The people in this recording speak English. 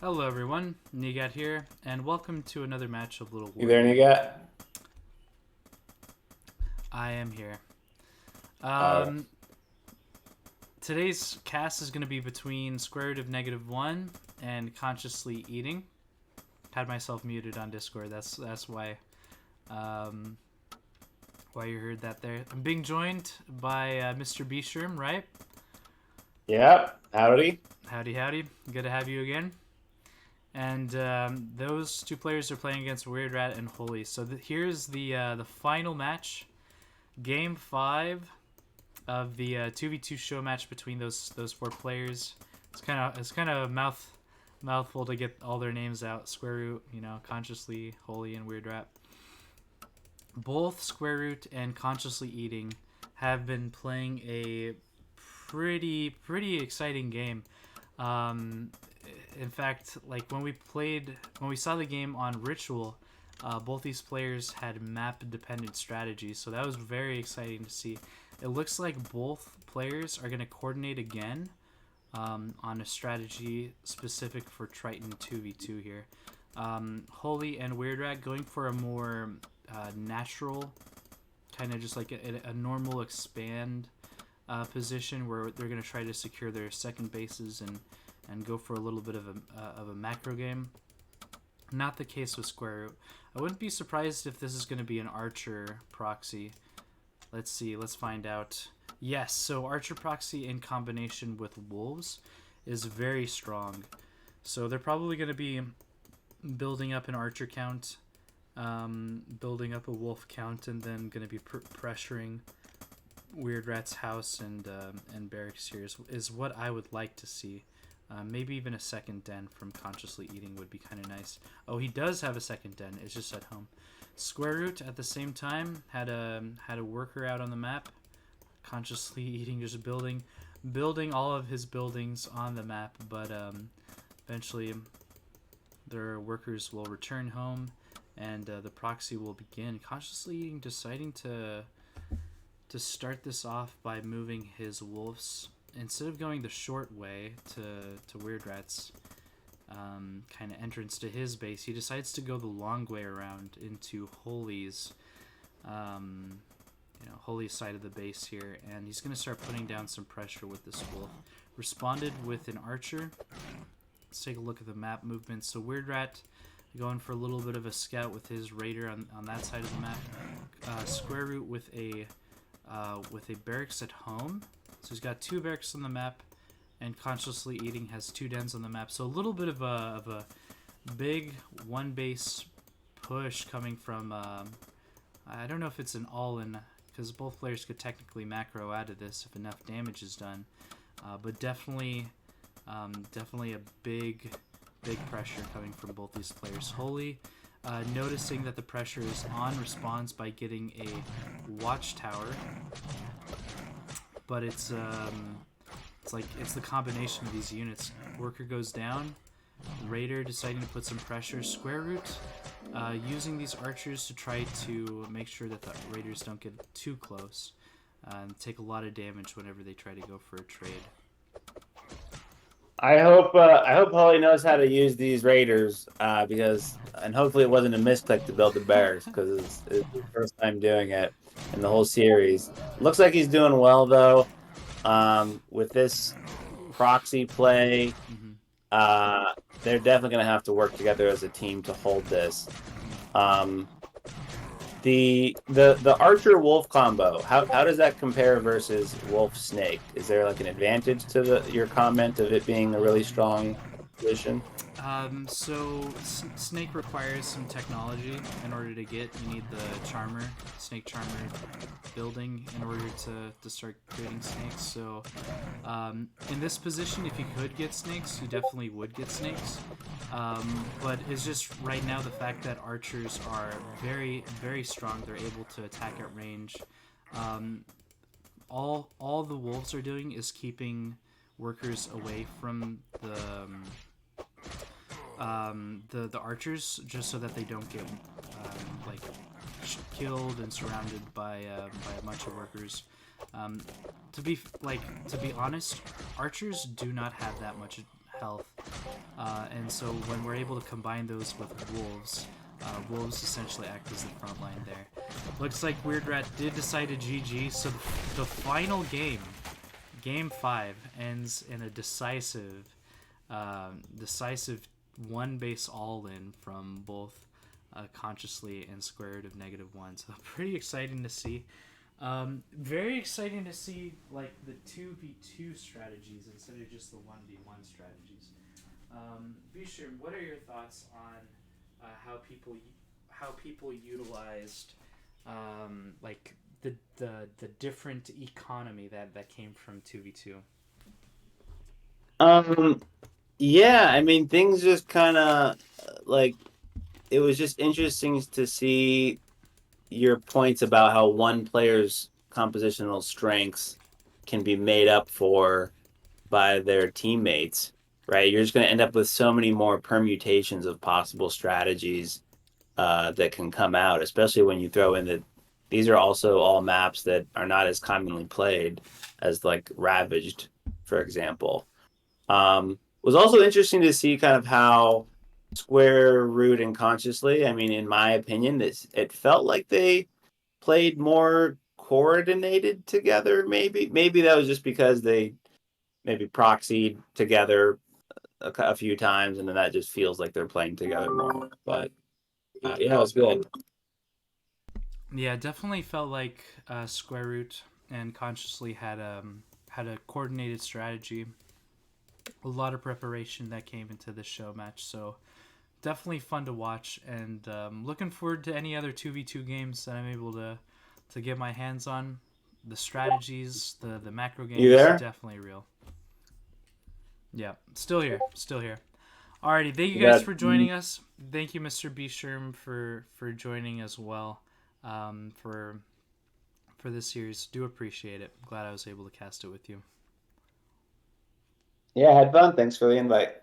Hello everyone, Nigat here, and welcome to another match of You there, Littlewargame. Nigat? I am here. Uh, Um, Today's cast is going to be between square root of -1 and consciously eating. Had myself muted on Discord. That's um, why you heard that there. I'm being joined by Mr. bScherm, right? yep. Howdy. Howdy, howdy. Good to have you again. And those two players are playing against Weird Rat and Holy. So here's the final match, Game 5 of the 2v2 show match between those four players. It's kind of mouthful to get all their names out. Square Root, Consciously, Holy, and Weird Rat. Both Square Root and Consciously Eating have been playing a pretty exciting game. Um, in fact, like when we saw the game on Ritual, both these players had map-dependent strategies, so that was very exciting to see. It looks like both players are going to coordinate again on a strategy specific for Triton 2v2 here. Holy and Weird Rat going for a more natural, kind of just like a normal expand position where they're going to try to secure their second bases and go for a little bit of a macro game. Not the case with Square Root. I wouldn't be surprised if this is going to be an Archer proxy. Let's see. Let's find out. Yes, so Archer proxy in combination with Wolves is very strong. So they're probably going to be building up an Archer count, building up a Wolf count, and then going to be pressuring Weird Rat's house and barracks here is what I would like to see. Maybe even a second den from Consciously Eating would be kind of nice. Oh, he does have a second den. It's just at home. Square Root at the same time had a worker out on the map. Consciously Eating just building all of his buildings on the map, but eventually their workers will return home and the proxy will begin. Consciously Eating deciding to start this off by moving his wolves instead of going the short way to Weird Rat's kind of entrance to his base. He decides to go the long way around into Holy's Holy's side of the base here, and he's going to start putting down some pressure with this wolf. Responded with an archer. Let's take a look at the map movement. So Weird Rat going for a little bit of a scout with his raider on that side of the map. Square Root with a barracks at home. So he's got two barracks on the map, and Consciously Eating has two dens on the map. So a little bit of a big one base push coming from. I don't know if it's an all-in, because both players could technically macro out of this if enough damage is done. But definitely a big pressure coming from both these players. Holy. Noticing that the pressure is on, responds by getting a watchtower, but it's the combination of these units. Worker goes down, Raider deciding to put some pressure. Square Root using these archers to try to make sure that the Raiders don't get too close and take a lot of damage whenever they try to go for a trade. I hope Holly knows how to use these raiders and hopefully it wasn't a misclick to build the barracks because it's his first time doing it in the whole series. Looks like he's doing well though. With this proxy play, they're definitely going to have to work together as a team to hold this. The Archer Wolf combo, how does that compare versus Wolf Snake? Is there like an advantage to your comment of it being a really strong position? So Snake requires some technology in order to get. You need the Snake Charmer building in order to start creating snakes. So in this position, if you could get snakes, you definitely would get snakes. But it's just right now the fact that archers are very strong. They're able to attack at range. All the wolves are doing is keeping workers away from the archers, just so that they don't get like killed and surrounded by a bunch of workers. To be honest, archers do not have health. And so when we're able to combine those with wolves, wolves essentially act as the front line there. Looks like Weird Rat did decide to GG, so the final game, Game 5, ends in a decisive one base all-in from both Consciously and Sqrt of -1. So pretty exciting to see. Very exciting to see like the 2v2 strategies instead of just the 1v1 strategies. bScherm, what are your thoughts on how people utilized like the different economy that came from 2v2? Yeah, I mean, things just kind of like it was just interesting to see your points about how one player's compositional strengths can be made up for by their teammates, right? You're just going to end up with so many more permutations of possible strategies that can come out, especially when you throw in that these are also all maps that are not as commonly played as like Ravaged, for example. Was also interesting to see kind of how Square, Root, and Consciously, I mean, in my opinion, it felt like they played more coordinated together, maybe that was just because they maybe proxied together a few times and then that just feels like they're playing together more, but yeah, it was good. Yeah, definitely felt like Square Root and Consciously had a coordinated strategy, a lot of preparation that came into this show match. So definitely fun to watch, and looking forward to any other 2v2 games that I'm able to get my hands on. The strategies, the macro You games, there? definitely real. Yeah, still here, still here. Alrighty, thank you You guys got for joining us. Thank you, Mr. bScherm, for joining as well. For this series, do appreciate it. Glad I was able to cast it with you. Yeah, had fun. Thanks for the invite.